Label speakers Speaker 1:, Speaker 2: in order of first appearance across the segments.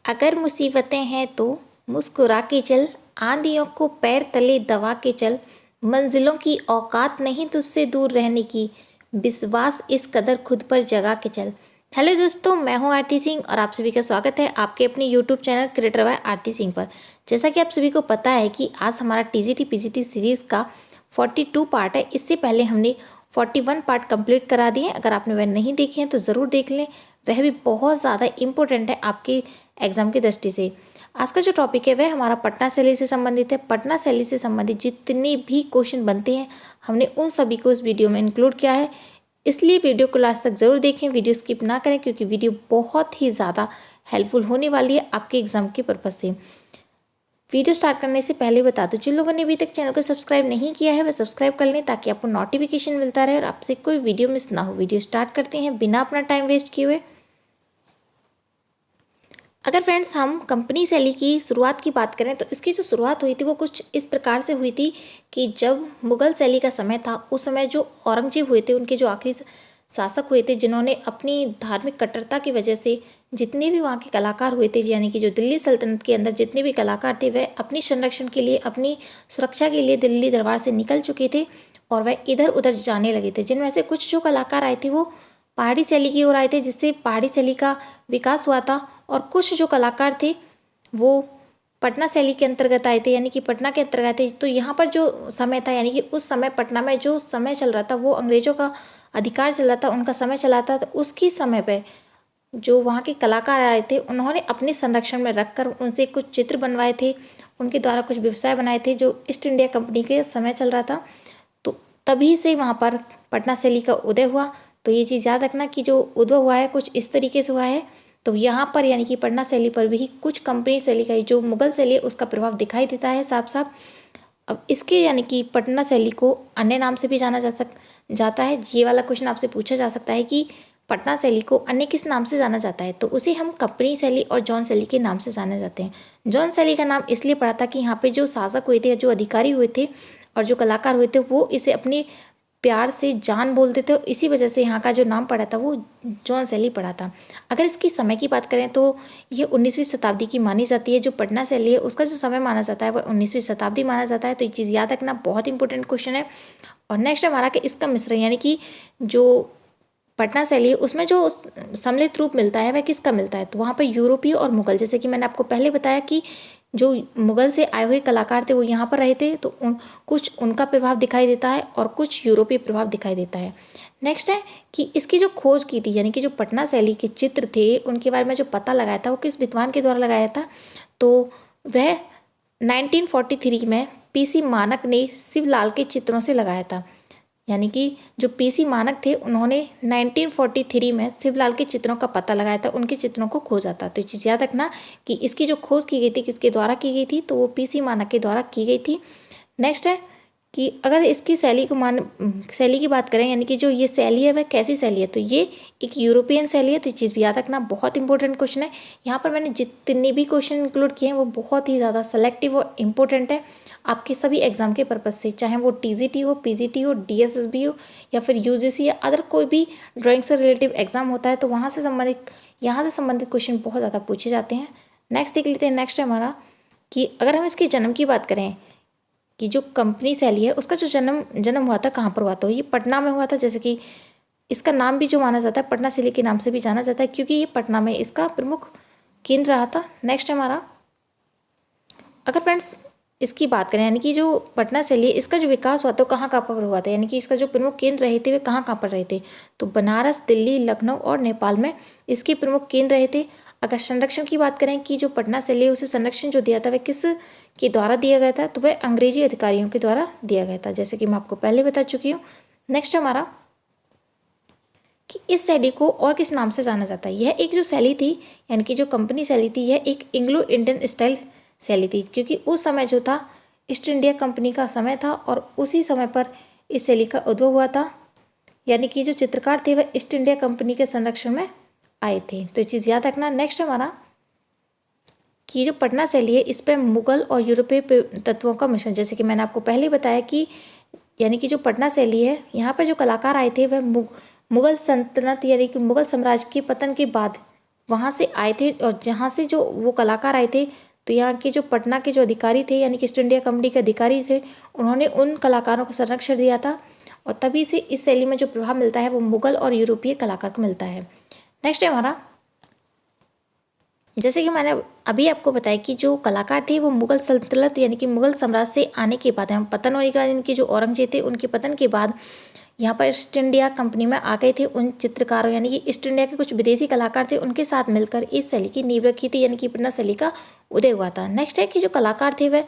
Speaker 1: अगर मुसीबतें हैं तो मुस्कुरा के चल, आंधियों को पैर तले दबा के चल, मंजिलों की औकात नहीं तुझसे दूर रहने की, विश्वास इस कदर खुद पर जगा के चल। हेलो दोस्तों, मैं हूं आरती सिंह और आप सभी का स्वागत है आपके अपने यूट्यूब चैनल क्रिएटर बाय आरती सिंह पर। जैसा कि आप सभी को पता है कि आज हमारा टीजीटी पीजीटी सीरीज़ का 42 पार्ट है। इससे पहले हमने 41 पार्ट कंप्लीट करा दिए हैं। अगर आपने वह नहीं देखे हैं तो ज़रूर देख लें, वह भी बहुत ज़्यादा इम्पोर्टेंट है आपके एग्ज़ाम की दृष्टि से। आज का जो टॉपिक है वह हमारा पटना शैली से संबंधित है। पटना शैली से संबंधित जितने भी क्वेश्चन बनते हैं हमने उन सभी को इस वीडियो में इंक्लूड किया है, इसलिए वीडियो को लास्ट तक ज़रूर देखें, वीडियो स्किप ना करें, क्योंकि वीडियो बहुत ही ज़्यादा हेल्पफुल होने वाली है आपके एग्ज़ाम के पर्पज़ से। वीडियो स्टार्ट करने से पहले बता दूं, जिन लोगों ने अभी तक चैनल को सब्सक्राइब नहीं किया है वह सब्सक्राइब कर लें ताकि आपको नोटिफिकेशन मिलता रहे और आपसे कोई वीडियो मिस ना हो। वीडियो स्टार्ट करते हैं बिना अपना टाइम वेस्ट किए हुए। अगर फ्रेंड्स हम कंपनी शैली की शुरुआत की बात करें तो इसकी जो शुरुआत हुई थी वो कुछ इस प्रकार से हुई थी कि जब मुग़ल शैली का समय था, उस समय जो औरंगजेब हुए थे, उनके जो आखिरी शासक हुए थे, जिन्होंने अपनी धार्मिक कट्टरता की वजह से जितने भी वहाँ के कलाकार हुए थे, यानी कि जो दिल्ली सल्तनत के अंदर जितने भी कलाकार थे, वह अपनी संरक्षण के लिए, अपनी सुरक्षा के लिए दिल्ली दरबार से निकल चुके थे और वह इधर उधर जाने लगे थे। जिनमें से कुछ जो कलाकार आए थे वो पहाड़ी शैली की ओर आए थे, जिससे पहाड़ी शैली का विकास हुआ था, और कुछ जो कलाकार थे वो पटना शैली के अंतर्गत आए थे, यानी कि पटना के अंतर्गत थे। तो यहाँ पर जो समय था, यानी कि उस समय पटना में जो समय चल रहा था वो अंग्रेजों का अधिकार चल रहा था, उनका समय चला था। तो उसकी समय पे जो वहाँ के कलाकार आए थे उन्होंने अपने संरक्षण में रखकर उनसे कुछ चित्र बनवाए थे, उनके द्वारा कुछ व्यवसाय बनाए थे जो ईस्ट इंडिया कंपनी के समय चल रहा था। तो तभी से वहाँ पर पटना शैली का उदय हुआ। तो ये चीज़ याद रखना कि जो उद्भव हुआ है कुछ इस तरीके से हुआ है। तो यहाँ पर यानी कि पटना शैली पर भी कुछ कंपनी शैली का जो मुगल शैली है उसका प्रभाव दिखाई देता है साफ साफ। अब इसके यानी कि पटना शैली को अन्य नाम से भी जाना जाता है। ये वाला क्वेश्चन आपसे पूछा जा सकता है कि पटना शैली को अन्य किस नाम से जाना जाता है, तो उसे हम कंपनी शैली और जॉन शैली के नाम से जाने जाते हैं। जॉन शैली का नाम इसलिए पड़ा था कि यहाँ पे जो शासक हुए थे, जो अधिकारी हुए थे और जो कलाकार हुए थे वो इसे अपने प्यार से जान बोलते थे, इसी वजह से यहाँ का जो नाम पड़ा था वो जॉन शैली पड़ा था। अगर इसकी समय की बात करें तो ये 19वीं शताब्दी की मानी जाती है। जो पटना शैली है उसका जो समय माना जाता है वह 19वीं शताब्दी माना जाता है। तो ये चीज़ याद रखना, बहुत इंपॉर्टेंट क्वेश्चन है। और नेक्स्ट हमारा कि इसका मिश्रण, यानी कि जो पटना शैली उसमें जो सम्मिलित रूप मिलता है वह किसका मिलता है, तो वहाँ पर यूरोपीय और मुगल, जैसे कि मैंने आपको पहले बताया कि जो मुगल से आए हुए कलाकार थे वो यहाँ पर रहे थे, तो कुछ उनका प्रभाव दिखाई देता है और कुछ यूरोपीय प्रभाव दिखाई देता है। नेक्स्ट है कि इसकी जो खोज की थी, यानी कि जो पटना शैली के चित्र थे उनके बारे में जो पता लगाया था वो किस विद्वान के द्वारा लगाया था, तो वह 1943 में पीसी मानक ने शिवलाल के चित्रों से लगाया था। यानी कि जो पीसी मानक थे उन्होंने 1943 में शिवलाल के चित्रों का पता लगाया था, उनके चित्रों को खोजा था। तो ये चीज़ याद रखना कि इसकी जो खोज की गई थी किसके द्वारा की गई थी, तो वो पीसी मानक के द्वारा की गई थी। नेक्स्ट है कि अगर इसकी शैली की बात करें, यानी कि जो ये शैली है वह कैसी शैली है, तो ये एक यूरोपियन शैली है। तो ये चीज़ भी याद रखना, बहुत इंपॉर्टेंट क्वेश्चन है। यहाँ पर मैंने जितने भी क्वेश्चन इंक्लूड किए हैं वो बहुत ही ज़्यादा सेलेक्टिव और इम्पोर्टेंट है आपके सभी एग्जाम के पर्पज़ से, चाहे वो टीजीटी हो, पीजीटी हो, डीएसएसबी हो या फिर यूजीसी या अदर कोई भी ड्राइंग से रिलेटिव एग्जाम होता है, तो यहाँ से संबंधित क्वेश्चन बहुत ज़्यादा पूछे जाते हैं। नेक्स्ट देख लेते हैं। नेक्स्ट है हमारा कि अगर हम इसके जन्म की बात करें कि जो कंपनी शैली है उसका जो जन्म हुआ था कहाँ पर हुआ, तो ये पटना में हुआ था। जैसे कि इसका नाम भी जो माना जाता है पटना शैली के नाम से भी जाना जाता है, क्योंकि ये पटना में इसका प्रमुख केंद्र रहा था। नेक्स्ट है हमारा, अगर फ्रेंड्स इसकी बात करें, यानी कि जो पटना शैली है इसका जो विकास हुआ तो कहाँ पर हुआ था, यानी कि इसका जो प्रमुख केंद्र रहे थे वे कहाँ पर रहे थे, तो बनारस, दिल्ली, लखनऊ और नेपाल में इसके प्रमुख केंद्र रहे थे। अगर संरक्षण की बात करें कि जो पटना शैली है उसे संरक्षण जो दिया था वह किस के द्वारा दिया गया था, तो वह अंग्रेजी अधिकारियों के द्वारा दिया गया था, जैसे कि मैं आपको पहले बता चुकी हूँ। नेक्स्ट हमारा कि इस शैली को और किस नाम से जाना जाता है। यह एक जो शैली थी, यानी कि जो कंपनी शैली थी, यह एक एंग्लो इंडियन स्टाइल शैली थी, क्योंकि उस समय जो था ईस्ट इंडिया कंपनी का समय था और उसी समय पर इस शैली का उद्भव हुआ था। यानी कि जो चित्रकार थे वह ईस्ट इंडिया कंपनी के संरक्षण में आए थे। तो ये चीज़ याद रखना। नेक्स्ट हमारा कि जो पटना शैली है इस पर मुगल और यूरोपीय तत्वों का मिश्रण, जैसे कि मैंने आपको पहले बताया कि यानी कि जो पटना शैली है यहाँ पर जो कलाकार आए थे वह मुगल सल्तनत यानी कि मुगल साम्राज्य के पतन के बाद वहाँ से आए थे, और जहाँ से जो वो कलाकार आए थे तो यहाँ के जो पटना के जो अधिकारी थे यानी कि ईस्ट इंडिया कंपनी के अधिकारी थे, उन्होंने उन कलाकारों को संरक्षण दिया था, और तभी से इस शैली में जो प्रभाव मिलता है वो मुगल और यूरोपीय कलाकार को मिलता है। नेक्स्ट है हमारा, जैसे कि मैंने अभी आपको बताया कि जो कलाकार थे वो मुगल सल्तनत यानी कि मुगल साम्राज्य से आने के बाद, हम पतन होने के बाद, इनके जो औरंगजेब थे उनके पतन के बाद यहाँ पर ईस्ट इंडिया कंपनी में आ गए थे। उन चित्रकारों यानी कि ईस्ट इंडिया के कुछ विदेशी कलाकार थे, उनके साथ मिलकर इस शैली की नींव रखी थी, यानी कि पटना शैली का उदय हुआ था। नेक्स्ट है कि जो कलाकार थे वह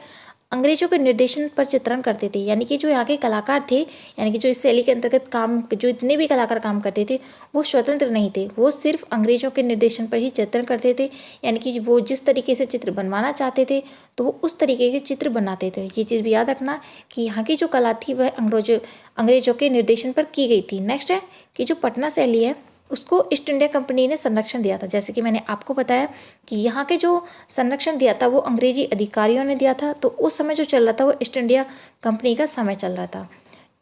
Speaker 1: अंग्रेजों के निर्देशन पर चित्रण करते थे, यानी कि जो यहाँ के कलाकार थे, यानी कि जो इस शैली के अंतर्गत काम, जो इतने भी कलाकार काम करते थे वो स्वतंत्र नहीं थे, वो सिर्फ अंग्रेजों के निर्देशन पर ही चित्रण करते थे, यानी कि वो जिस तरीके से चित्र बनवाना चाहते थे तो वो उस तरीके के चित्र बनाते थे। ये चीज़ भी याद रखना कि यहाँ की जो कला थी वह अंग्रेजों के निर्देशन पर की गई थी। नेक्स्ट है कि जो पटना शैली है उसको ईस्ट इंडिया कंपनी ने संरक्षण दिया था। जैसे कि मैंने आपको बताया कि यहाँ के जो संरक्षण दिया था वो अंग्रेजी अधिकारियों ने दिया था, तो उस समय जो चल रहा था वो ईस्ट इंडिया कंपनी का समय चल रहा था।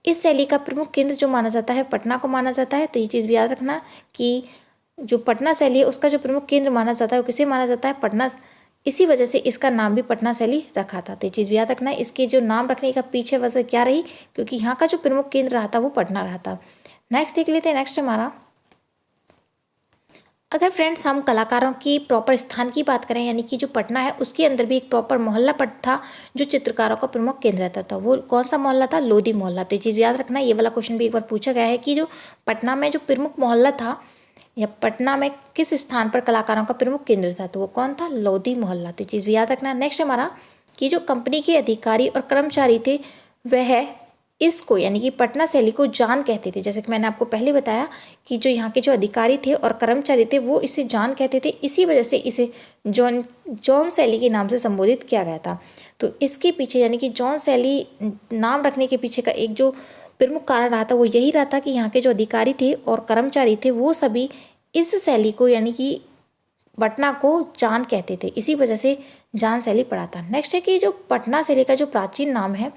Speaker 1: इस शैली का प्रमुख केंद्र जो माना जाता है पटना को माना जाता है। तो ये चीज़ भी याद रखना कि जो पटना शैली है उसका जो प्रमुख केंद्र माना जाता है वो किसे माना जाता है, पटना। इसी वजह से इसका नाम भी पटना शैली रखा था। तो ये चीज़ भी याद रखना है, इसके जो नाम रखने का पीछे वजह क्या रही, क्योंकि यहाँ का जो प्रमुख केंद्र रहा था वो पटना रहा था। नेक्स्ट देख लेते हैं। नेक्स्ट हमारा, अगर फ्रेंड्स हम कलाकारों की प्रॉपर स्थान की बात करें, यानी कि जो पटना है उसके अंदर भी एक प्रॉपर मोहल्ला पट था जो चित्रकारों का प्रमुख केंद्र रहता था। वो कौन सा मोहल्ला था, लोधी मोहल्ला। तो ये चीज़ याद रखना, ये वाला क्वेश्चन भी एक बार पूछा गया है कि जो पटना में जो प्रमुख मोहल्ला था या पटना में किस स्थान पर कलाकारों का प्रमुख केंद्र था, तो वो कौन था, लोधी मोहल्ला। तो ये चीज़ भी याद रखना। नेक्स्ट हमारा कि जो कंपनी के अधिकारी और कर्मचारी थे वह इसको यानी कि पटना शैली को जान कहते थे। जैसे कि मैंने आपको पहले बताया कि जो यहाँ के जो अधिकारी थे और कर्मचारी थे वो इसे जान कहते थे, इसी वजह से इसे जॉन शैली के नाम से संबोधित किया गया था। तो इसके पीछे यानी कि जॉन शैली नाम रखने के पीछे का एक जो प्रमुख कारण रहा था वो यही रहा था कि यहाँ के जो अधिकारी थे और कर्मचारी थे वो सभी इस शैली को यानी कि पटना को जान कहते थे, इसी वजह से जान शैली पड़ा था। नेक्स्ट है कि जो पटना शैली का जो प्राचीन नाम है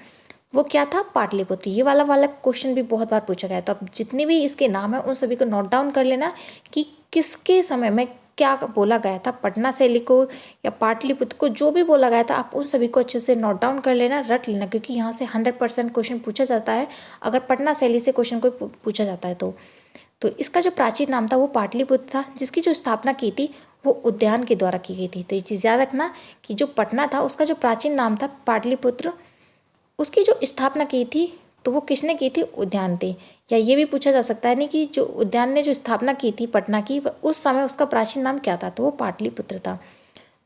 Speaker 1: वो क्या था, पाटलिपुत्र। ये वाला क्वेश्चन भी बहुत बार पूछा गया है, तो अब जितने भी इसके नाम है उन सभी को नोट डाउन कर लेना कि किसके समय में क्या बोला गया था, पटना शैली को या पाटलिपुत्र को, जो भी बोला गया था आप उन सभी को अच्छे से नोट डाउन कर लेना, रट लेना, क्योंकि यहाँ से 100% क्वेश्चन पूछा जाता है अगर पटना शैली से क्वेश्चन कोई पूछा जाता है तो इसका जो प्राचीन नाम था वो पाटलिपुत्र था, जिसकी जो स्थापना की थी वो उद्यान के द्वारा की गई थी। तो ये चीज़ याद रखना कि जो पटना था उसका जो प्राचीन नाम था पाटलिपुत्र, उसकी जो स्थापना की थी तो वो किसने की थी, उद्यान थे। या ये भी पूछा जा सकता है नहीं कि जो उद्यान ने जो स्थापना की थी पटना की उस समय उसका प्राचीन नाम क्या था, तो वो पाटलिपुत्र था।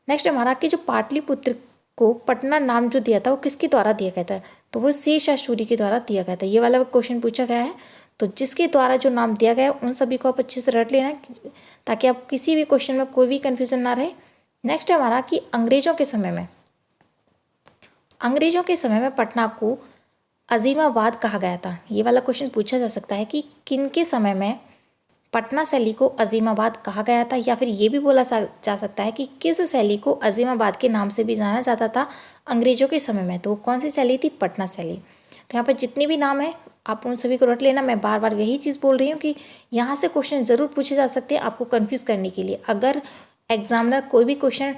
Speaker 1: नेक्स्ट हमारा कि जो पाटलिपुत्र को पटना नाम जो दिया था वो किसके द्वारा दिया गया था, तो वो शेरशाह सूरी के द्वारा दिया गया था। ये वाला क्वेश्चन पूछा गया है, तो जिसके द्वारा जो नाम दिया गया उन सभी को आप अच्छे से रट लेना ताकि आप किसी भी क्वेश्चन में कोई भी कन्फ्यूजन ना रहे। नेक्स्ट हमारा कि अंग्रेजों के समय में पटना को अजीमाबाद कहा गया था। ये वाला क्वेश्चन पूछा जा सकता है कि किन के समय में पटना शैली को अजीमाबाद कहा गया था, या फिर ये भी बोला जा सकता है कि किस शैली को अजीमाबाद के नाम से भी जाना जाता था अंग्रेजों के समय में, तो वो कौन सी शैली थी, पटना शैली। तो यहाँ पर जितने भी नाम हैं आप उन सभी को रट लेना। मैं बार बार यही चीज़ बोल रही हूँ कि यहाँ से क्वेश्चन ज़रूर पूछे जा सकते हैं आपको कन्फ्यूज़ करने के लिए। अगर एग्जामिनर कोई भी क्वेश्चन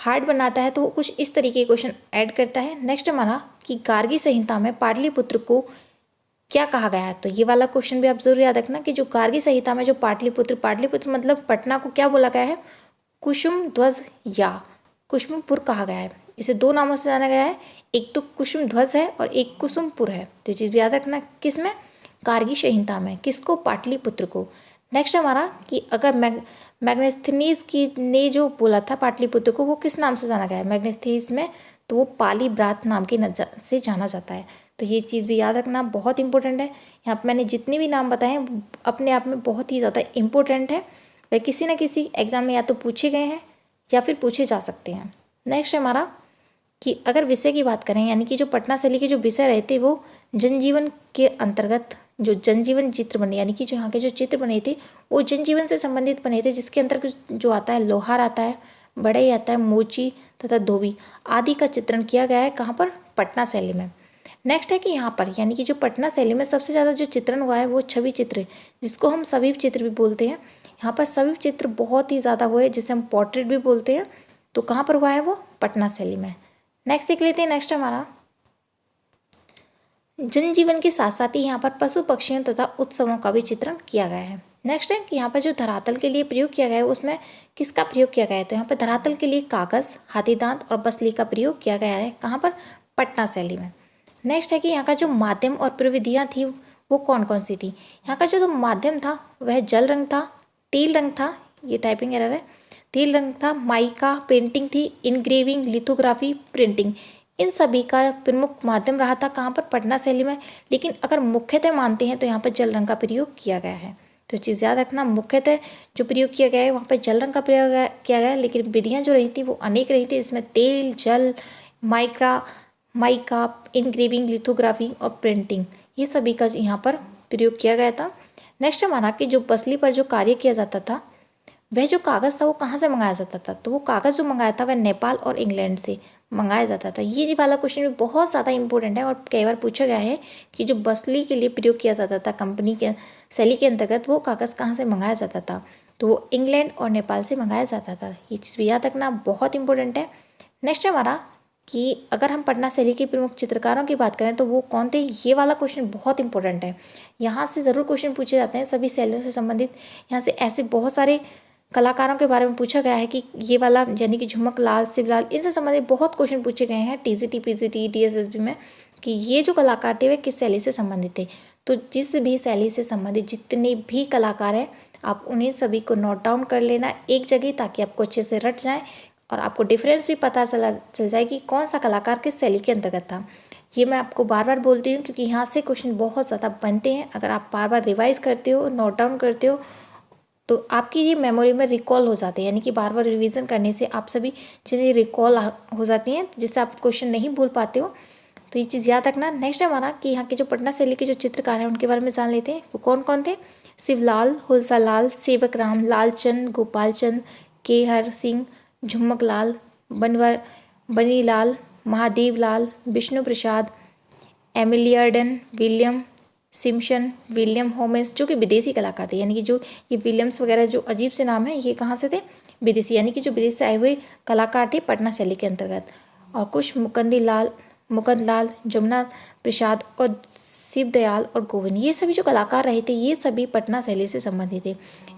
Speaker 1: हार्ड बनाता है तो वो कुछ इस तरीके के क्वेश्चन ऐड करता है। नेक्स्ट हमारा कि गार्गी संहिता में पाटलिपुत्र को क्या कहा गया है, तो ये वाला क्वेश्चन भी आप जरूर याद रखना कि जो गार्गी संहिता में जो पाटलिपुत्र मतलब पटना को क्या बोला गया है, कुसुम ध्वज या कुसुमपुर कहा गया है। इसे दो नामों से जाना गया है, एक तो कुसुम ध्वज है और एक कुसुमपुर है। तो ये चीज़ भी याद रखना, किस में, गार्गी संहिता में, किसको, पाटलिपुत्र को। नेक्स्ट हमारा कि अगर मैग्नेस्थनीज की ने जो बोला था पाटलिपुत्र को वो किस नाम से जाना गया है, मैग्नेस्थनीज में तो वो पाली ब्रात नाम के से जाना जाता है। तो ये चीज़ भी याद रखना, बहुत इंपॉर्टेंट है। यहाँ पर मैंने जितने भी नाम बताए हैं अपने आप में बहुत ही ज़्यादा इंपॉर्टेंट है, वह किसी न किसी एग्जाम में या तो पूछे गए हैं या फिर पूछे जा सकते हैं। नेक्स्ट हमारा कि अगर विषय की बात करें, यानी कि जो पटना शैली के जो विषय रहते वो जनजीवन के अंतर्गत जो जनजीवन चित्र बने, यानी कि जो यहाँ के जो चित्र बने थे वो जनजीवन से संबंधित बने थे, जिसके अंतर्गत जो आता है लोहार आता है, बढ़ई आता है, मोची तथा धोबी आदि का चित्रण किया गया है। कहाँ पर, पटना शैली में। नेक्स्ट है कि यहाँ पर यानी कि जो पटना शैली में सबसे ज़्यादा जो चित्रण हुआ है वो छवि चित्र, जिसको हम सभी चित्र भी बोलते हैं। यहाँ पर सभी चित्र बहुत ही ज़्यादा हुए, जिसे हम पोर्ट्रेट भी बोलते हैं। तो कहाँ पर हुआ है वो? पटना शैली में। नेक्स्ट देख लेते हैं। नेक्स्ट हमारा जनजीवन के साथ साथ ही यहाँ पर पशु पक्षियों तथा उत्सवों का भी चित्रण किया गया है। नेक्स्ट है कि यहाँ पर जो धरातल के लिए प्रयोग किया गया है उसमें किसका प्रयोग किया गया है? तो यहाँ पर धरातल के लिए कागज़, हाथी दांत और बसली का प्रयोग किया गया है। कहाँ पर? पटना शैली में। नेक्स्ट है कि यहाँ का जो माध्यम और प्रविधियाँ थी वो कौन कौन सी थी? यहाँ का जो माध्यम था वह जल रंग था, तेल रंग था, ये टाइपिंग एरर है, तेल रंग था, माइका पेंटिंग थी, इनग्रेविंग, लिथोग्राफी, प्रिंटिंग। इन सभी का प्रमुख माध्यम रहा था कहाँ पर? पटना शैली में। लेकिन अगर मुख्यतः मानते हैं तो यहाँ पर जल रंग का प्रयोग किया गया है। तो चीज़ याद रखना, मुख्यतः जो प्रयोग किया गया है वहाँ पर जल रंग का प्रयोग किया गया है, लेकिन विधियाँ जो रही थी वो अनेक रही थी। इसमें तेल, जल, माइका, इनग्रेविंग, लिथोग्राफी और प्रिंटिंग, ये सभी का यहाँ पर प्रयोग किया गया था। नेक्स्ट हमारा कि जो बसली पर जो कार्य किया जाता था वह जो कागज़ था वो कहाँ से मंगाया जाता था? तो वो कागज़ जो मंगाया था वह नेपाल और इंग्लैंड से मंगाया जाता था। ये वाला क्वेश्चन भी बहुत ज़्यादा इंपॉर्टेंट है और कई बार पूछा गया है कि जो बसली के लिए प्रयोग किया जाता था कंपनी के शैली के अंतर्गत, वो कागज़ कहाँ से मंगाया जाता था? तो वो इंग्लैंड और नेपाल से मंगाया जाता था। ये चीज़ भी याद रखना, बहुत इंपॉर्टेंट है। नेक्स्ट हमारा कि अगर हम पटना शैली के प्रमुख चित्रकारों की बात करें तो वो कौन थे? ये वाला क्वेश्चन बहुत इंपॉर्टेंट है। यहाँ से ज़रूर क्वेश्चन पूछे जाते हैं सभी शैलियों से संबंधित। यहाँ से ऐसे बहुत सारे कलाकारों के बारे में पूछा गया है कि ये वाला यानी कि झुमक लाल, शिवलाल, इनसे संबंधित बहुत क्वेश्चन पूछे गए हैं टीजीटी, पीजीटी, डीएसएसबी में कि ये जो कलाकार थे वे किस शैली से संबंधित थे। तो जिस भी शैली से संबंधित जितने भी कलाकार हैं आप उन्हें सभी को नोट डाउन कर लेना एक जगह, ताकि आपको अच्छे से रट जाए और आपको डिफरेंस भी पता चल जाए कि कौन सा कलाकार किस शैली के अंतर्गत था। ये मैं आपको बार बार बोलती हूँ क्योंकि यहाँ से क्वेश्चन बहुत ज़्यादा बनते हैं। अगर आप बार बार रिवाइज करते हो, नोट डाउन करते हो, तो आपकी ये मेमोरी में रिकॉल हो जाते हैं, यानी कि बार बार रिवीजन करने से आप सभी चीज़ें रिकॉल हो जाती हैं, जिससे आप क्वेश्चन नहीं भूल पाते हो। तो ये चीज़ याद रखना। नेक्स्ट हमारा कि यहाँ के जो पटना शैली के जो चित्रकार हैं उनके बारे में जान लेते हैं। वो कौन कौन थे? शिवलाल, हुलसालाल, सेवक राम, लालचंद, गोपालचंद, केहर सिंह, झुम्मक लाल, बनीलाल, महादेव लाल, विष्णु प्रसाद, एमिलियर्डन, विलियम सिम्पसन, विलियम होमेस, जो कि विदेशी कलाकार थे। यानी कि जो ये विलियम्स वगैरह जो अजीब से नाम है, ये कहाँ से थे? विदेशी, यानी कि जो विदेश से आए हुए कलाकार थे पटना शैली के अंतर्गत। और कुछ मुकुंद लाल, जमुना प्रसाद और शिवदयाल और गोविंद, ये सभी जो कलाकार रहे थे ये सभी पटना शैली से संबंधित थे।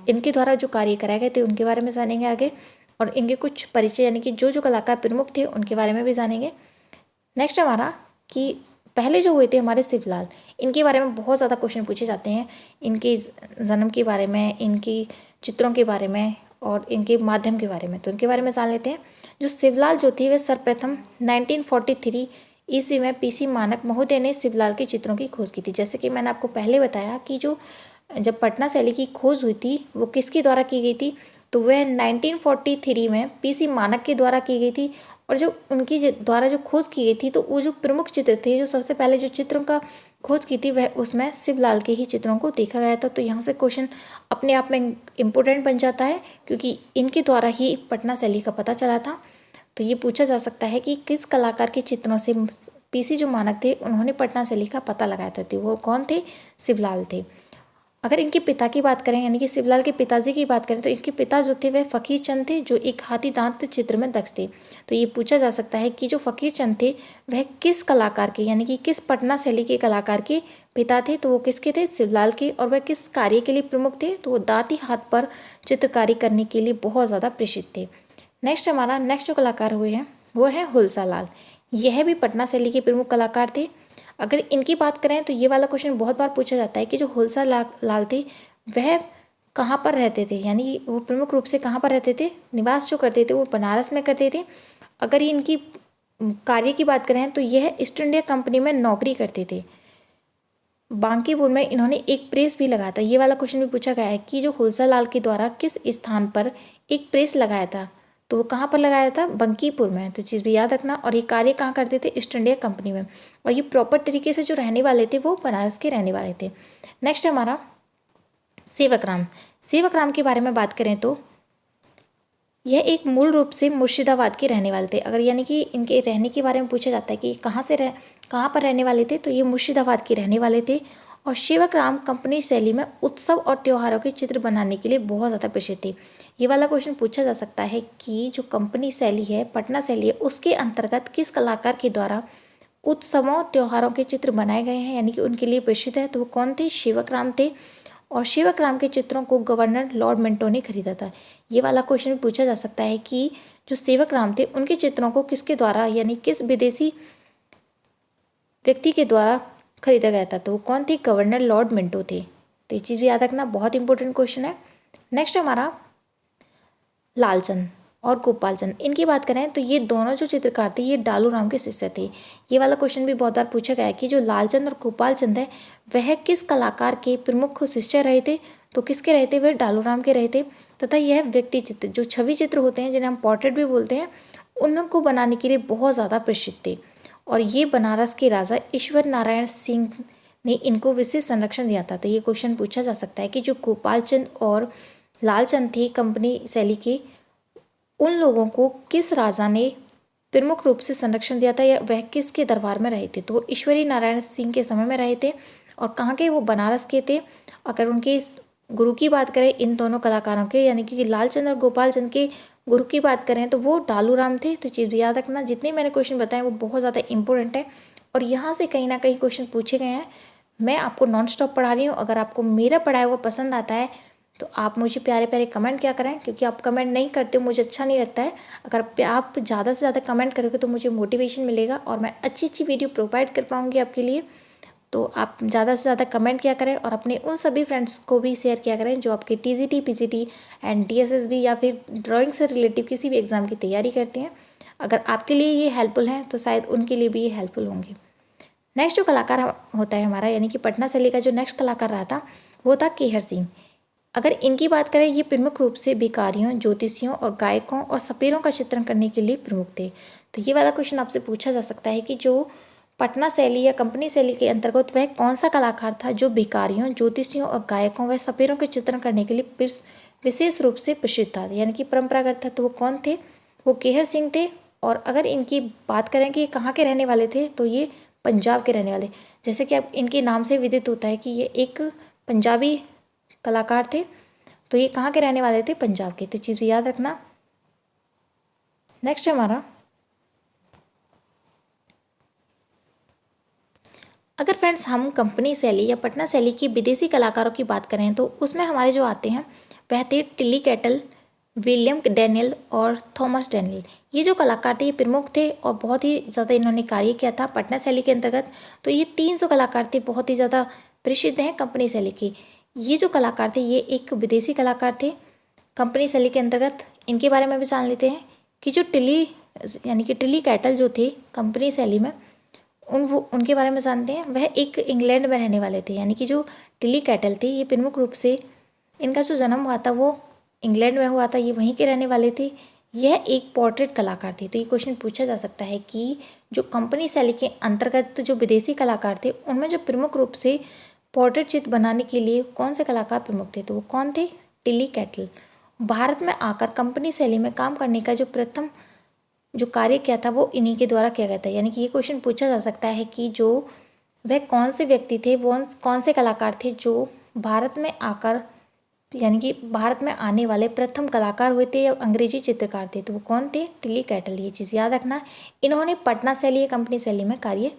Speaker 1: इनके द्वारा जो कार्य कराए गए थे उनके बारे में जानेंगे आगे, और इनके कुछ परिचय यानी कि जो कलाकार प्रमुख थे उनके बारे में भी जानेंगे। नेक्स्ट हमारा कि पहले जो हुए थे हमारे शिवलाल, इनके बारे में बहुत ज़्यादा क्वेश्चन पूछे जाते हैं, इनके जन्म के बारे में, इनकी चित्रों के बारे में और इनके माध्यम के बारे में। तो इनके बारे में जान लेते हैं। जो शिवलाल जो थे वे सर्वप्रथम 1943 ईस्वी में पीसी मानक महोदय ने शिवलाल के चित्रों की खोज की थी। जैसे कि मैंने आपको पहले बताया कि जब पटना शैली की खोज हुई थी वो किसके द्वारा की गई थी? तो वह 1943 में पीसी मानक के द्वारा की गई थी। और जो उनकी द्वारा जो खोज की गई थी तो वो जो प्रमुख चित्र थे, जो सबसे पहले जो चित्रों का खोज की थी वह उसमें शिवलाल के ही चित्रों को देखा गया था। तो यहाँ से क्वेश्चन अपने आप में इम्पोर्टेंट बन जाता है क्योंकि इनके द्वारा ही पटना शैली का पता चला था। तो ये पूछा जा सकता है कि किस कलाकार के चित्रों से पीसी जो मानक थे उन्होंने पटना शैली का पता लगाया था। तो वो कौन थे? शिवलाल थे। अगर इनके पिता की बात करें यानी कि शिवलाल के पिताजी की बात करें तो इनके पिता जो थे वह फ़कीर चंद थे, जो एक हाथी दांत चित्र में दक्ष थे। तो ये पूछा जा सकता है कि जो फ़कीर चंद थे वह किस कलाकार के यानी कि किस पटना शैली के कलाकार के पिता थे? तो वो किसके थे? शिवलाल के। और वह किस कार्य के लिए प्रमुख थे? तो वो दांती हाथ पर चित्रकारी करने के लिए बहुत ज़्यादा प्रसिद्ध थे। नेक्स्ट जो कलाकार हुए हैं वो है हुलसालाल। यह भी पटना शैली के प्रमुख कलाकार थे। अगर इनकी बात करें तो ये वाला क्वेश्चन बहुत बार पूछा जाता है कि जो हुलसालाल थे वह कहाँ पर रहते थे, यानी वो प्रमुख रूप से कहाँ पर रहते थे, निवास जो करते थे वो बनारस में करते थे। अगर इनकी कार्य की बात करें तो यह ईस्ट इंडिया कंपनी में नौकरी करते थे। बांकीपुर में इन्होंने एक प्रेस भी लगाया था। ये वाला क्वेश्चन भी पूछा गया है कि जो हुलसालाल के द्वारा किस स्थान पर एक प्रेस लगाया था, तो वो कहाँ पर लगाया था? बंकीपुर में। तो चीज़ भी याद रखना। और ये कार्य कहाँ करते थे? ईस्ट इंडिया कंपनी में। और ये प्रॉपर तरीके से जो रहने वाले थे वो बनारस के रहने वाले थे। नेक्स्ट हमारा सेवक राम के बारे में बात करें तो यह एक मूल रूप से मुर्शिदाबाद के रहने वाले थे। अगर यानी कि इनके रहने के बारे में पूछा जाता है कि कहाँ पर रहने वाले थे, तो ये मुर्शिदाबाद के रहने वाले थे। और सेवक-राम कंपनी शैली में उत्सव और त्योहारों के चित्र बनाने के लिए बहुत ज़्यादा प्रसिद्ध थे। ये वाला क्वेश्चन पूछा जा सकता है कि जो कंपनी शैली है, पटना शैली है, उसके अंतर्गत किस कलाकार के द्वारा उत्सवों त्योहारों के चित्र बनाए गए हैं, यानी कि उनके लिए प्रसिद्ध है। तो वो कौन थे? सेवक-राम थे। और सेवक-राम के चित्रों को गवर्नर लॉर्ड मिंटो ने खरीदा था। ये वाला क्वेश्चन पूछा जा सकता है कि जो सेवक-राम थे उनके चित्रों को किसके द्वारा, यानी किस विदेशी व्यक्ति के द्वारा खरीदा गया था। तो वो कौन थे? गवर्नर लॉर्ड मिंटो थे। तो ये चीज़ भी याद रखना, बहुत इंपॉर्टेंट क्वेश्चन है। नेक्स्ट हमारा लालचंद और गोपाल चंद, इनकी बात करें तो ये दोनों जो चित्रकार थे ये डालू राम के शिष्य थे। ये वाला क्वेश्चन भी बहुत बार पूछा गया है कि जो लालचंद और गोपाल चंद है वह किस कलाकार के प्रमुख शिष्य रहे थे। तो किसके रहे थे? वह डालू राम के रहे थे। तथा यह व्यक्ति चित्र, जो छवि चित्र होते हैं जिन्हें हम पोर्ट्रेट भी बोलते हैं, उनको बनाने के लिए बहुत ज़्यादा प्रसिद्ध थे। और ये बनारस के राजा ईश्वर नारायण सिंह ने इनको विशेष संरक्षण दिया था। तो ये क्वेश्चन पूछा जा सकता है कि जो गोपाल चंद और लालचंद थे कंपनी शैली के, उन लोगों को किस राजा ने प्रमुख रूप से संरक्षण दिया था, या वह किसके दरबार में रहे थे। तो वो ईश्वरी नारायण सिंह के समय में रहे थे। और कहाँ के? वो बनारस के थे। अगर उनके गुरु की बात करें इन दोनों कलाकारों के, यानी कि लालचंद और गोपाल चंद के गुरु की बात करें तो वो डालू राम थे। तो चीज़ याद रखना, जितने मैंने क्वेश्चन बताए वो बहुत ज़्यादा इंपॉर्टेंट है और यहाँ से कहीं ना कहीं क्वेश्चन पूछे गए हैं। मैं आपको नॉन स्टॉप पढ़ा रही हूँ। अगर आपको मेरा पढ़ाया हुआ पसंद आता है तो आप मुझे प्यारे प्यारे कमेंट क्या करें, क्योंकि आप कमेंट नहीं करते हो मुझे अच्छा नहीं लगता है। अगर आप ज़्यादा से ज़्यादा कमेंट करोगे तो मुझे मोटिवेशन मिलेगा और मैं अच्छी अच्छी वीडियो प्रोवाइड कर पाऊँगी आपके लिए। तो आप ज़्यादा से ज़्यादा कमेंट किया करें और अपने उन सभी फ्रेंड्स को भी शेयर किया करें जो आपके टीजीटी, पीजीटी एंड डीएसएसबी या फिर ड्राइंग से रिलेटिव किसी भी एग्ज़ाम की तैयारी करते हैं। अगर आपके लिए ये हेल्पफुल हैं तो शायद उनके लिए भी ये हेल्पफुल होंगे। नेक्स्ट जो कलाकार होता है हमारा, यानी कि पटना शैली का जो नेक्स्ट कलाकार रहा था वो था केहर सिंह। अगर इनकी बात करें, ये प्रमुख रूप से भिखारियों, ज्योतिषियों और गायकों और सपेरों का चित्रण करने के लिए प्रमुख थे। तो ये वाला क्वेश्चन आपसे पूछा जा सकता है कि जो पटना शैली या कंपनी शैली के अंतर्गत वह कौन सा कलाकार था जो भिखारियों, ज्योतिषियों और गायकों व सपेरों के चित्रण करने के लिए विशेष रूप से प्रसिद्ध था, यानी कि परंपरागत था। तो वो कौन थे? वो केहर सिंह थे। और अगर इनकी बात करें कि ये कहाँ के रहने वाले थे, तो ये पंजाब के रहने वाले, जैसे कि अब इनके नाम से विदित होता है कि ये एक पंजाबी कलाकार थे। तो ये कहाँ के रहने वाले थे? पंजाब के। तो चीज़ याद रखना। नेक्स्ट हमारा, अगर फ्रेंड्स हम कंपनी शैली या पटना शैली की विदेशी कलाकारों की बात करें तो उसमें हमारे जो आते हैं वह थे टिली कैटल, विलियम डैनियल और थॉमस डैनियल। ये जो कलाकार थे ये प्रमुख थे और बहुत ही ज़्यादा इन्होंने कार्य किया था पटना शैली के अंतर्गत। तो ये 300 कलाकार थे, बहुत ही ज़्यादा प्रसिद्ध हैं कंपनी शैली की। ये जो कलाकार थे ये एक विदेशी कलाकार थे कंपनी शैली के अंतर्गत। इनके बारे में भी जान लेते हैं कि जो टिली यानी कि टिली कैटल जो थे कंपनी शैली में, उनके बारे में जानते हैं। वह एक इंग्लैंड में रहने वाले थे, यानी कि जो टिली कैटल थे ये प्रमुख रूप से इनका जो जन्म हुआ था वो इंग्लैंड में हुआ था, ये वहीं के रहने वाले थे। यह एक पोर्ट्रेट कलाकार थे। तो ये क्वेश्चन पूछा जा सकता है कि जो कंपनी शैली के अंतर्गत जो विदेशी कलाकार थे उनमें जो प्रमुख रूप से पोर्ट्रेट चित्र बनाने के लिए कौन से कलाकार प्रमुख थे। तो वो कौन थे? Tilly cattle. भारत में आकर कंपनी शैली में काम करने का जो प्रथम जो कार्य किया था वो इन्हीं के द्वारा किया गया था, यानी कि ये क्वेश्चन पूछा जा सकता है कि जो वह कौन से व्यक्ति थे, वो कौन से कलाकार थे जो भारत में आकर, यानी कि भारत में आने वाले प्रथम कलाकार हुए थे या अंग्रेजी चित्रकार थे। तो वो कौन थे? Tilly cattle. ये चीज़ याद रखना। इन्होंने पटना शैली या कंपनी शैली में कार्य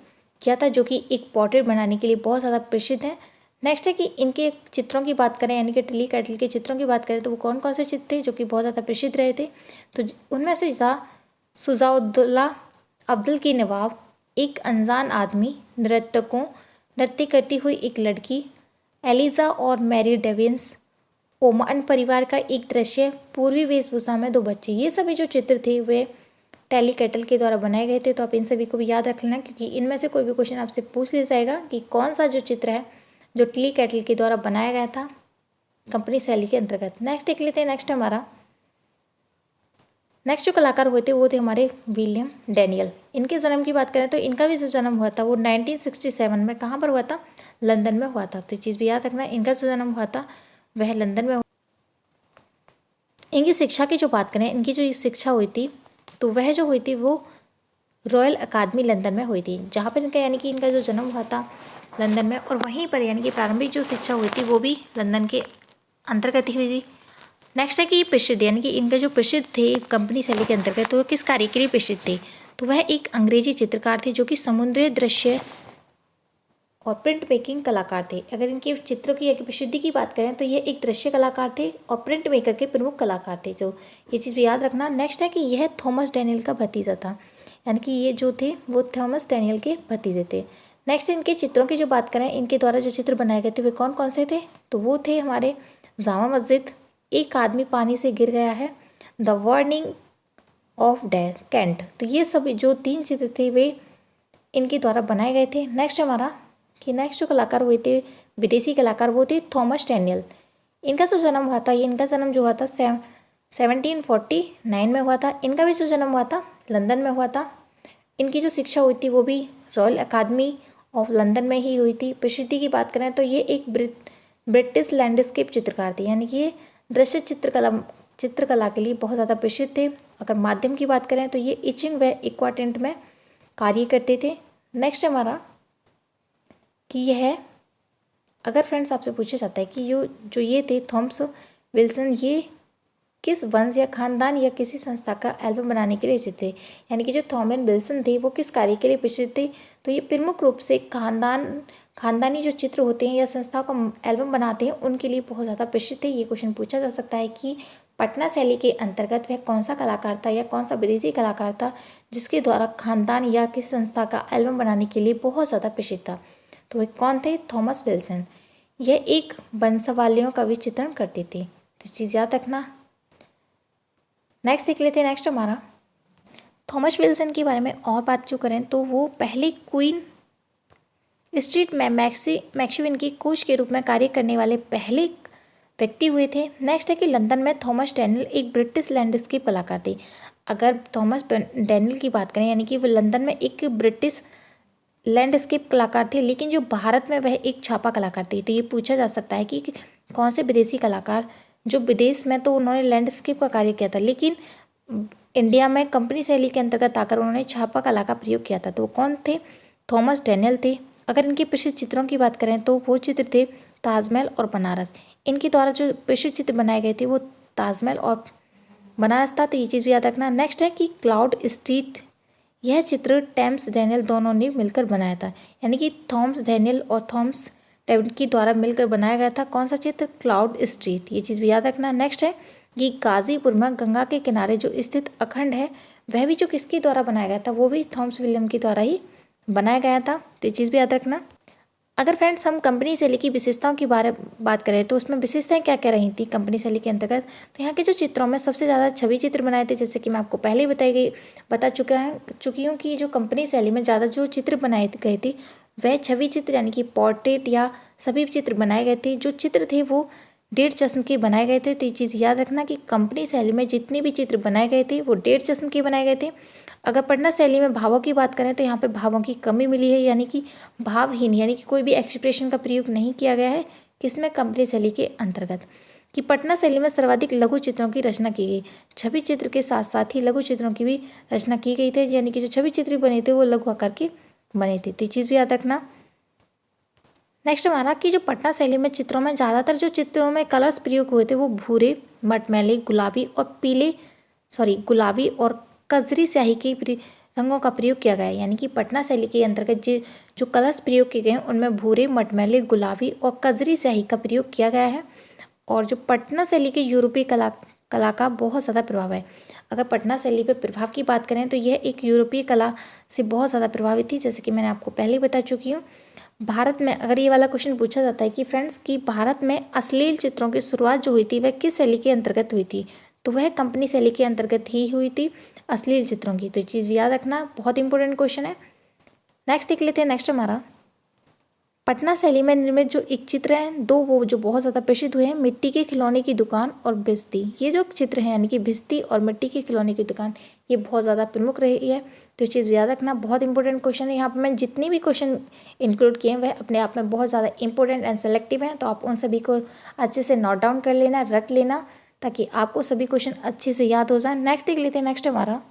Speaker 1: किया था, जो कि एक पोर्ट्रेट बनाने के लिए बहुत ज़्यादा प्रसिद्ध है। नेक्स्ट है कि इनके चित्रों की बात करें, यानी कि टिली कैटल के चित्रों की बात करें तो वो कौन कौन से चित्र थे जो कि बहुत ज़्यादा प्रसिद्ध रहे थे। तो उनमें से सुजाउद्दौला, अब्दुल की नवाब, एक अनजान आदमी, नर्तकों, नृत्य करती हुई एक लड़की, एलिजा और मैरी डेविंस, ओमान परिवार का एक दृश्य, पूर्वी वेशभूषा में 2 बच्चे। ये सभी जो चित्र थे वे टेली कैटल के द्वारा बनाए गए थे। तो आप इन सभी को भी याद रख लेना, क्योंकि इनमें से कोई भी क्वेश्चन आपसे पूछ लिया जाएगा कि कौन सा जो चित्र है जो टिली कैटल के द्वारा बनाया गया था कंपनी शैली के अंतर्गत। नेक्स्ट देख लेते हैं। नेक्स्ट जो कलाकार हुए थे वो थे हमारे विलियम डैनियल। इनके जन्म की बात करें तो इनका भी जो जन्म हुआ था वो 1967 में कहाँ पर हुआ था? लंदन में हुआ था। तो ये चीज़ भी याद रखना, इनका जो जन्म हुआ था वह लंदन में। इनकी शिक्षा की जो बात करें, इनकी जो शिक्षा हुई थी तो वह जो हुई थी वो रॉयल अकादमी लंदन में हुई थी, जहाँ पर इनका यानी कि इनका जो जन्म हुआ था लंदन में, और वहीं पर यानी कि प्रारंभिक जो शिक्षा हुई थी वो भी लंदन के अंतर्गत ही हुई थी। नेक्स्ट है कि प्रसिद्ध यानी कि इनका जो प्रसिद्ध थे कंपनी शैली के अंतर्गत, तो वो किस कार्य के लिए प्रसिद्ध थे? तो वह एक अंग्रेजी चित्रकार थे जो कि समुद्री दृश्य और प्रिंट मेकिंग कलाकार थे। अगर इनके चित्रों की प्रसिद्धि की बात करें तो ये एक दृश्य कलाकार थे और प्रिंट मेकर के प्रमुख कलाकार थे, तो ये चीज़ भी याद रखना। नेक्स्ट है कि यह थॉमस डैनियल का भतीजा था, यानी कि ये जो थे वो थॉमस डैनियल के भतीजे थे। नेक्स्ट इनके चित्रों की जो बात करें, इनके द्वारा जो चित्र बनाए गए थे वे कौन कौन से थे? तो वो थे हमारे जामा मस्जिद, एक आदमी पानी से गिर गया है, the warning of death can't. तो ये सब जो 3 चित्र थे वे इनके द्वारा बनाए गए थे। नेक्स्ट हमारा कि नेक्स्ट जो कलाकार हुए थे विदेशी कलाकार, वो थे थॉमस डैनियल। इनका जो जन्म हुआ था, इनका जन्म जो हुआ था 1749 में हुआ था। इनका भी जो जन्म हुआ था लंदन में हुआ था। इनकी जो शिक्षा हुई थी वो भी रॉयल अकादमी ऑफ लंदन में ही हुई थी। प्रसिद्धि की बात करें तो ये एक ब्रिटिश लैंडस्केप चित्रकार थे, यानी कि ये दृश्य चित्रकला के लिए बहुत ज़्यादा प्रसिद्ध थे। अगर माध्यम की बात करें तो ये इचिंग व एक्वाटेंट में कार्य करते थे। नेक्स्ट हमारा कि यह, अगर फ्रेंड्स आपसे पूछा जाता है कि जो ये थे थॉमस विल्सन, ये किस वंश या खानदान या किसी संस्था का एल्बम बनाने के लिए प्रसिद्ध थे? यानी कि जो थॉमस विल्सन थे वो किस कार्य के लिए प्रसिद्ध थे? तो ये प्रमुख रूप से खानदानी जो चित्र होते हैं या संस्था का एल्बम बनाते हैं उनके लिए बहुत ज़्यादा प्रसिद्ध थे। ये क्वेश्चन पूछा जा सकता है कि पटना शैली के अंतर्गत वह कौन सा कलाकार था या कौन सा विदेशी कलाकार था जिसके द्वारा खानदान या किसी संस्था का एल्बम बनाने के लिए बहुत ज़्यादा प्रसिद्ध था? तो वे कौन थे? Thomas Wilson. यह एक वंशावलियों का भी चित्रण करते थे, तो चीज़ याद रखना। नेक्स्ट देख लेते हैं। नेक्स्ट हमारा थॉमस विल्सन के बारे में और बात जो करें तो वो पहले क्वीन स्ट्रीट में मैक्सविन की कोच के रूप में कार्य करने वाले पहले व्यक्ति हुए थे। नेक्स्ट है कि लंदन में थॉमस डैनियल एक ब्रिटिश लैंडस्केप कलाकार थे। अगर थॉमस डैनियल की बात करें यानी कि वो लंदन में एक ब्रिटिश लैंडस्केप कलाकार थे, लेकिन जो भारत में वह एक छापा कलाकार थे। तो ये पूछा जा सकता है कि कौन से विदेशी कलाकार, जो विदेश में तो उन्होंने लैंडस्केप का कार्य किया था लेकिन इंडिया में कंपनी शैली के अंतर्गत आकर उन्होंने छापा कला का प्रयोग किया था, तो वो कौन थे? थॉमस डैनियल थे। अगर इनके प्रसिद्ध चित्रों की बात करें तो वो चित्र थे ताजमहल और बनारस। इनके द्वारा जो प्रसिद्ध चित्र बनाए गए थे वो ताजमहल और बनारस था, तो ये चीज़ भी याद रखना। नेक्स्ट है कि क्लाउड स्ट्रीट, यह चित्र थॉमस डैनियल दोनों ने मिलकर बनाया था, यानी कि थॉमस डैनियल और थॉमस डेविड द्वारा मिलकर बनाया गया था। कौन सा चित्र? क्लाउड स्ट्रीट, ये चीज़ भी याद रखना। नेक्स्ट है कि गाजीपुर में गंगा के किनारे जो स्थित अखंड है वह भी जो किसके द्वारा बनाया गया था? वो भी थॉमस विलियम के द्वारा ही बनाया गया था, तो ये चीज़ भी याद रखना। अगर फ्रेंड्स हम कंपनी शैली की विशेषताओं की बात करें तो उसमें विशेषताएं क्या क्या रही थी कंपनी शैली के अंतर्गत? तो यहाँ के जो चित्रों में सबसे ज़्यादा छवि चित्र बनाए थे, जैसे कि मैं आपको पहले ही बता चुकी हूँ कि जो कंपनी शैली में ज़्यादा जो चित्र बनाए गए थे वह छवि चित्र यानी कि पोर्ट्रेट या सभी चित्र बनाए गए थे। जो चित्र थे वो 1.5 चश्म के बनाए गए थे, तो ये चीज़ याद रखना कि कंपनी शैली में जितने भी चित्र बनाए गए थे वो 1.5 चश्म के बनाए गए थे। अगर पटना शैली में भावों की बात करें तो यहाँ पे भावों की कमी मिली है, यानी कि भावहीन, यानी कि कोई भी एक्सप्रेशन का प्रयोग नहीं किया गया है। किसमें? कंपनी शैली के अंतर्गत। कि पटना शैली में सर्वाधिक लघु चित्रों की रचना की गई। छवि चित्र के साथ साथ ही लघु चित्रों की भी रचना की गई थी, यानी कि जो छवि चित्र बने थे वो लघु आकार के बने थे, तो ये चीज़ भी याद रखना। नेक्स्ट हमारा कि जो पटना शैली में चित्रों में ज़्यादातर जो चित्रों में कलर्स प्रयोग हुए थे वो भूरे, मटमैले, गुलाबी और कजरी स्याही के रंगों का प्रयोग किया गया है। यानी कि पटना शैली के अंतर्गत जो कलर्स प्रयोग किए गए हैं उनमें भूरे, मटमैले, गुलाबी और कजरी स्याही का प्रयोग किया गया है। और जो पटना शैली के यूरोपीय कला का बहुत ज़्यादा प्रभाव है। अगर पटना शैली पर प्रभाव की बात करें तो यह एक यूरोपीय कला से बहुत ज़्यादा प्रभावित थी, जैसे कि मैंने आपको पहले बता चुकी हूँ। भारत में अगर ये वाला क्वेश्चन पूछा जाता है कि फ्रेंड्स कि भारत में अश्लील चित्रों की शुरुआत जो हुई थी वह किस शैली के अंतर्गत हुई थी? तो वह कंपनी शैली के अंतर्गत ही हुई थी अश्लील चित्रों की, तो ये चीज़ भी याद रखना, बहुत इंपॉर्टेंट क्वेश्चन है। नेक्स्ट देख लेते हैं। नेक्स्ट हमारा पटना शैली में निर्मित जो एक चित्र हैं दो, वो जो बहुत ज़्यादा प्रसिद्ध हुए हैं, मिट्टी के खिलौने की दुकान और भिश्ती। ये जो चित्र हैं यानी कि भिश्ती और मिट्टी के खिलौने की दुकान, ये बहुत ज़्यादा प्रमुख रही है, तो इस चीज़ याद रखना, बहुत इंपॉर्टेंट क्वेश्चन है। यहाँ पर मैं जितने भी क्वेश्चन इंक्लूड किए हैं वह अपने आप में बहुत ज़्यादा इंपॉर्टेंट एंड सेलेक्टिव हैं, तो आप उन सभी को अच्छे से नोट डाउन कर लेना, रट लेना, ताकि आपको सभी क्वेश्चन अच्छे से याद हो जाए। नेक्स्ट देख लेते हैं। नेक्स्ट हमारा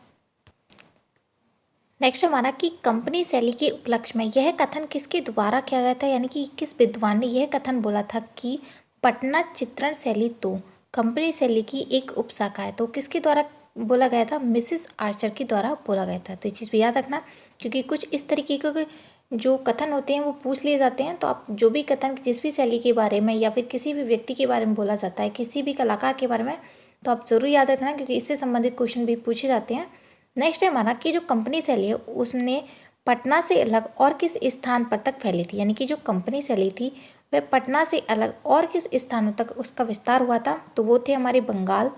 Speaker 1: नेक्स्ट हमारा कि कंपनी शैली के उपलक्ष्य में यह कथन किसके द्वारा किया गया था, यानी कि किस विद्वान ने यह कथन बोला था कि पटना चित्रण शैली तो कंपनी शैली की एक उपशाखा है। तो किसके द्वारा बोला गया था? मिसेस आर्चर के द्वारा बोला गया था। तो ये चीज़ भी याद रखना, क्योंकि कुछ इस तरीके के जो कथन होते हैं वो पूछ लिए जाते हैं। तो आप जो भी कथन जिस भी शैली के बारे में या फिर किसी भी व्यक्ति के बारे में बोला जाता है, किसी भी कलाकार के बारे में, तो आप ज़रूर याद रखना, क्योंकि इससे संबंधित क्वेश्चन भी पूछे जाते हैं। नेक्स्ट है हमारा कि जो कंपनी शैली है उसने पटना से अलग और किस स्थान पर तक फैली थी, यानी कि जो कंपनी शैली थी वह पटना से अलग और किस स्थानों तक उसका विस्तार हुआ था। तो वो थे हमारे बंगाल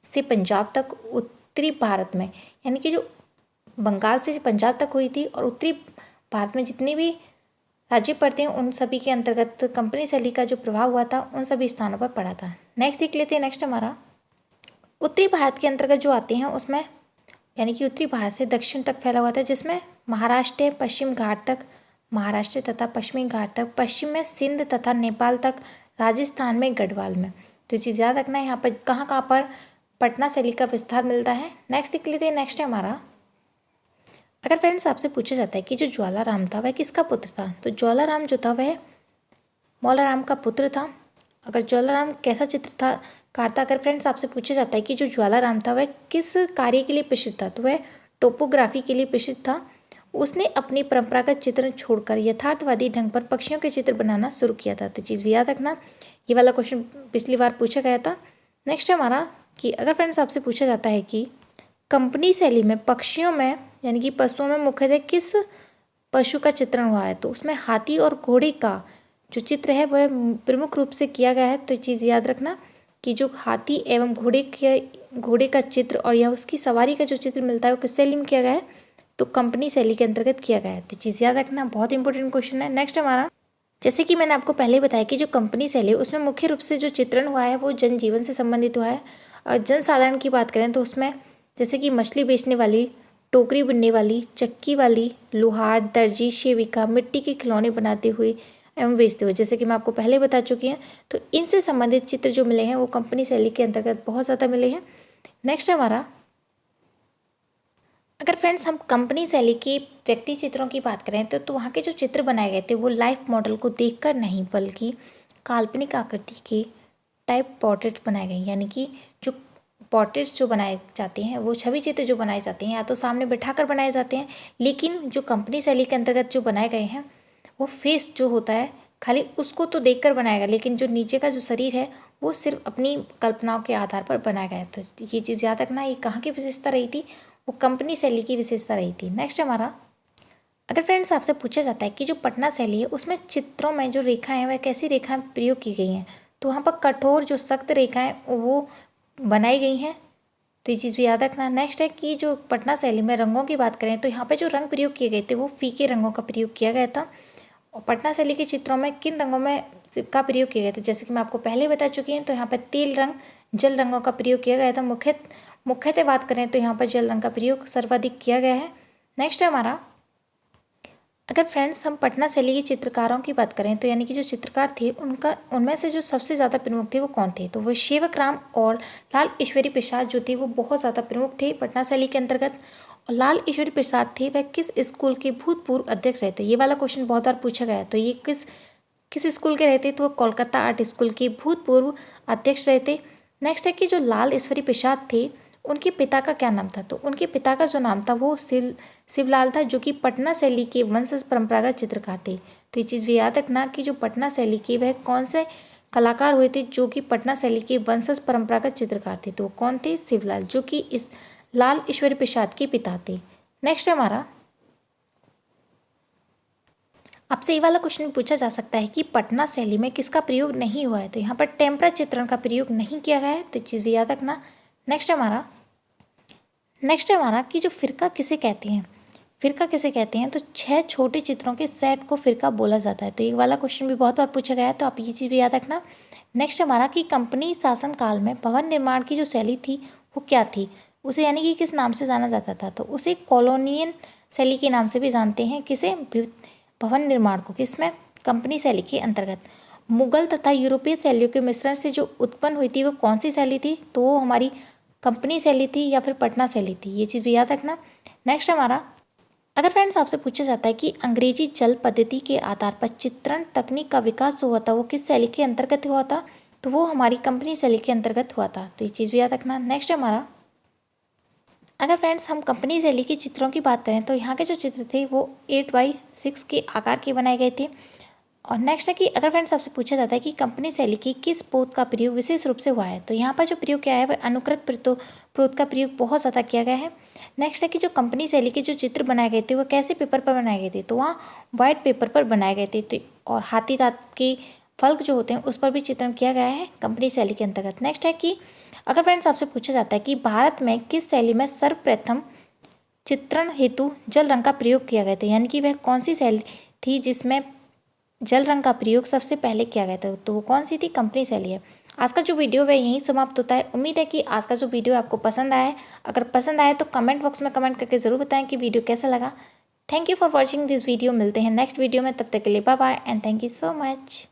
Speaker 1: से पंजाब तक, उत्तरी भारत में, यानी कि जो बंगाल से पंजाब तक हुई थी, और उत्तरी भारत में जितने भी राज्य पड़ते हैं उन सभी के अंतर्गत कंपनी शैली का जो प्रभाव हुआ था उन सभी स्थानों पर पड़ा था। नेक्स्ट देख लेते हैं। नेक्स्ट हमारा उत्तरी भारत के अंतर्गत जो आते हैं उसमें, यानी कि उत्तरी भारत से दक्षिण तक फैला हुआ था, जिसमें महाराष्ट्र पश्चिम घाट तक, महाराष्ट्र तथा पश्चिमी घाट तक, पश्चिम में सिंध तथा नेपाल तक, राजस्थान में गढ़वाल में। तो ये चीज़ याद रखना है, यहाँ पर कहाँ पर पटना शैली का विस्तार मिलता है। नेक्स्ट देख लेते हैं। नेक्स्ट है हमारा, अगर फ्रेंड्स आपसे पूछा जाता है कि जो ज्वालाराम था वह किसका पुत्र था, तो ज्वालाराम जो था वह मौलाराम का पुत्र था। अगर ज्वालाराम कैसा चित्रकार था, अगर फ्रेंड्स आपसे पूछा जाता है कि जो ज्वालाराम था वह किस कार्य के लिए प्रसिद्ध था, तो वह टोपोग्राफी के लिए प्रसिद्ध था। उसने अपनी परंपरागत चित्रण छोड़कर यथार्थवादी ढंग पर पक्षियों के चित्र बनाना शुरू किया था। तो चीज़ भी याद रखना, ये वाला क्वेश्चन पिछली बार पूछा गया था। नेक्स्ट है हमारा कि अगर फ्रेंड्स आपसे पूछा जाता है कि कंपनी शैली में पक्षियों में, यानी कि पशुओं में मुख्यतः किस पशु का चित्रण हुआ है, तो उसमें हाथी और घोड़े का जो चित्र है वह प्रमुख रूप से किया गया है। तो चीज़ याद रखना कि जो हाथी एवं घोड़े का चित्र और या उसकी सवारी का जो चित्र मिलता है वो किस शैली में किया गया है, तो कंपनी शैली के अंतर्गत किया गया है। तो चीज़ याद रखना, बहुत इंपॉर्टेंट क्वेश्चन है। नेक्स्ट हमारा, जैसे कि मैंने आपको पहले बताया कि जो कंपनी शैली उसमें मुख्य रूप से जो चित्रण हुआ है वो जनजीवन से संबंधित हुआ है। और जनसाधारण की बात करें तो उसमें जैसे कि मछली बेचने वाली, टोकरी बुनने वाली, चक्की वाली, लोहार, दर्जी, सेविका, मिट्टी के खिलौने बनाते हुए एवं बेचते हुए, जैसे कि मैं आपको पहले बता चुकी हैं। तो इनसे संबंधित चित्र जो मिले हैं वो कंपनी शैली के अंतर्गत बहुत ज़्यादा मिले हैं। नेक्स्ट हमारा, अगर फ्रेंड्स हम कंपनी शैली की व्यक्ति चित्रों की बात करें तो वहाँ के जो चित्र बनाए गए थे वो लाइफ मॉडल को देखकर नहीं बल्कि काल्पनिक आकृति के टाइप पोर्ट्रेट बनाए गए, यानी कि जो पोर्ट्रेट्स जो बनाए जाते हैं वो छवि चित्र जो बनाए जाते हैं या तो सामने बिठाकर बनाए जाते हैं, लेकिन जो कंपनी शैली के अंतर्गत जो बनाए गए हैं वो फेस जो होता है खाली उसको तो देखकर बनाएगा, लेकिन जो नीचे का जो शरीर है वो सिर्फ अपनी कल्पनाओं के आधार पर बनाया गया है। तो ये चीज़ याद रखना, ये कहाँ की विशेषता रही थी, वो कंपनी शैली की विशेषता रही थी। नेक्स्ट हमारा, अगर फ्रेंड्स आपसे पूछा जाता है कि जो पटना शैली है उसमें चित्रों में जो रेखाएं हैं वह कैसी रेखाएं प्रयोग की गई हैं, तो वहाँ पर कठोर जो सख्त रेखाएं वो बनाई गई हैं। तो ये चीज़ भी याद रखना। नेक्स्ट है कि जो पटना शैली में रंगों की बात करें तो यहाँ पे जो रंग प्रयोग किए गए थे वो फीके रंगों का प्रयोग किया गया था। और पटना शैली के चित्रों में किन रंगों में का प्रयोग किया गया था, जैसे कि मैं आपको पहले बता चुकी हूँ। तो यहाँ पर तेल रंग, जल रंगों का प्रयोग किया गया था। मुख्यतः बात करें तो यहाँ पर जल रंग का प्रयोग सर्वाधिक किया गया है। नेक्स्ट है हमारा, अगर फ्रेंड्स हम पटना शैली के चित्रकारों की बात करें तो यानी कि जो चित्रकार थे उनमें से जो सबसे ज़्यादा प्रमुख थे वो कौन थे, तो वो सेवक राम और लाल ईश्वरी प्रसाद जो थे वो बहुत ज़्यादा प्रमुख थे पटना शैली के अंतर्गत। और लाल ईश्वरी प्रसाद थे वह किस स्कूल के भूतपूर्व अध्यक्ष रहे थे, ये वाला क्वेश्चन बहुत बार पूछा गया है। तो ये किस स्कूल के रहते, तो वो कोलकाता आर्ट स्कूल के भूतपूर्व अध्यक्ष रहे थे। नेक्स्ट है कि जो लाल ईश्वरी प्रसाद थे उनके पिता का क्या नाम था, तो उनके पिता का जो नाम था वो शिवलाल था, जो कि पटना शैली के वंशज परंपरागत चित्रकार थे। तो ये चीज़ भी याद रखना कि जो पटना शैली के वह कौन से कलाकार हुए थे जो कि पटना शैली के वंशज परंपरागत चित्रकार थे, तो कौन थे? शिवलाल, जो कि इस लाल ईश्वरी प्रसाद के पिता थे। नेक्स्ट हमारा, आपसे ये वाला क्वेश्चन पूछा जा सकता है कि पटना शैली में किसका प्रयोग नहीं हुआ है, तो यहाँ पर टेम्परा चित्रण का प्रयोग नहीं किया गया है। तो चीज़ भी याद रखना। नेक्स्ट हमारा कि जो फिरका किसे कहते हैं, फिरका किसे कहते हैं, तो 6 छोटे चित्रों के सेट को फिरका बोला जाता है। तो ये वाला क्वेश्चन भी बहुत बार पूछा गया है, तो आप ये चीज़ भी याद रखना। नेक्स्ट हमारा कि कंपनी शासन काल में भवन निर्माण की जो शैली थी वो क्या थी, उसे यानी कि किस नाम से जाना जाता था, तो उसे कॉलोनियल शैली के नाम से भी जानते हैं। किसे? भवन निर्माण को, किसमें? कंपनी शैली के अंतर्गत। मुगल तथा यूरोपीय शैलियों के मिश्रण से जो उत्पन्न हुई थी वो कौन सी शैली थी, तो वो हमारी कंपनी शैली थी या फिर पटना शैली थी, ये चीज़ भी याद रखना। नेक्स्ट हमारा, अगर फ्रेंड्स आपसे पूछा जाता है कि अंग्रेजी जल पद्धति के आधार पर चित्रण तकनीक का विकास जो हुआ था वो किस शैली के अंतर्गत हुआ था, तो वो हमारी कंपनी शैली के अंतर्गत हुआ था। तो ये चीज़ भी याद रखना। नेक्स्ट है हमारा, अगर फ्रेंड्स हम कंपनी शैली के चित्रों की बात करें तो यहाँ के जो चित्र थे वो 8x6 के आकार के बनाए गए थे। और नेक्स्ट है कि अगर फ्रेंड्स आपसे पूछा जाता है कि कंपनी शैली की किस पोत का प्रयोग विशेष रूप से हुआ है, तो यहाँ पर जो प्रयोग किया है वह अनुकृत पोत का प्रयोग बहुत ज़्यादा किया गया है। नेक्स्ट है कि जो कंपनी शैली के जो चित्र बनाए गए थे वो कैसे पेपर पर बनाए गए थे, तो वहाँ वाइट पेपर पर बनाए गए थे। और हाथी दांत के फलक जो होते हैं उस पर भी चित्रण किया गया है कंपनी शैली के अंतर्गत। नेक्स्ट है कि अगर फ्रेंड्स आपसे पूछा जाता है कि भारत में किस शैली में सर्वप्रथम चित्रण हेतु जल रंग का प्रयोग किया गया था, यानी कि वह कौन सी शैली थी जिसमें जल रंग का प्रयोग सबसे पहले किया गया था, तो वो कौन सी थी, कंपनी शैली है। आज का जो वीडियो है यहीं समाप्त होता है। उम्मीद है कि आज का जो वीडियो आपको पसंद आया है। अगर पसंद आए तो कमेंट बॉक्स में कमेंट करके ज़रूर बताएं कि वीडियो कैसा लगा। Thank you for watching this video. मिलते हैं नेक्स्ट वीडियो में, तब तक के लिए bye bye and thank you so much.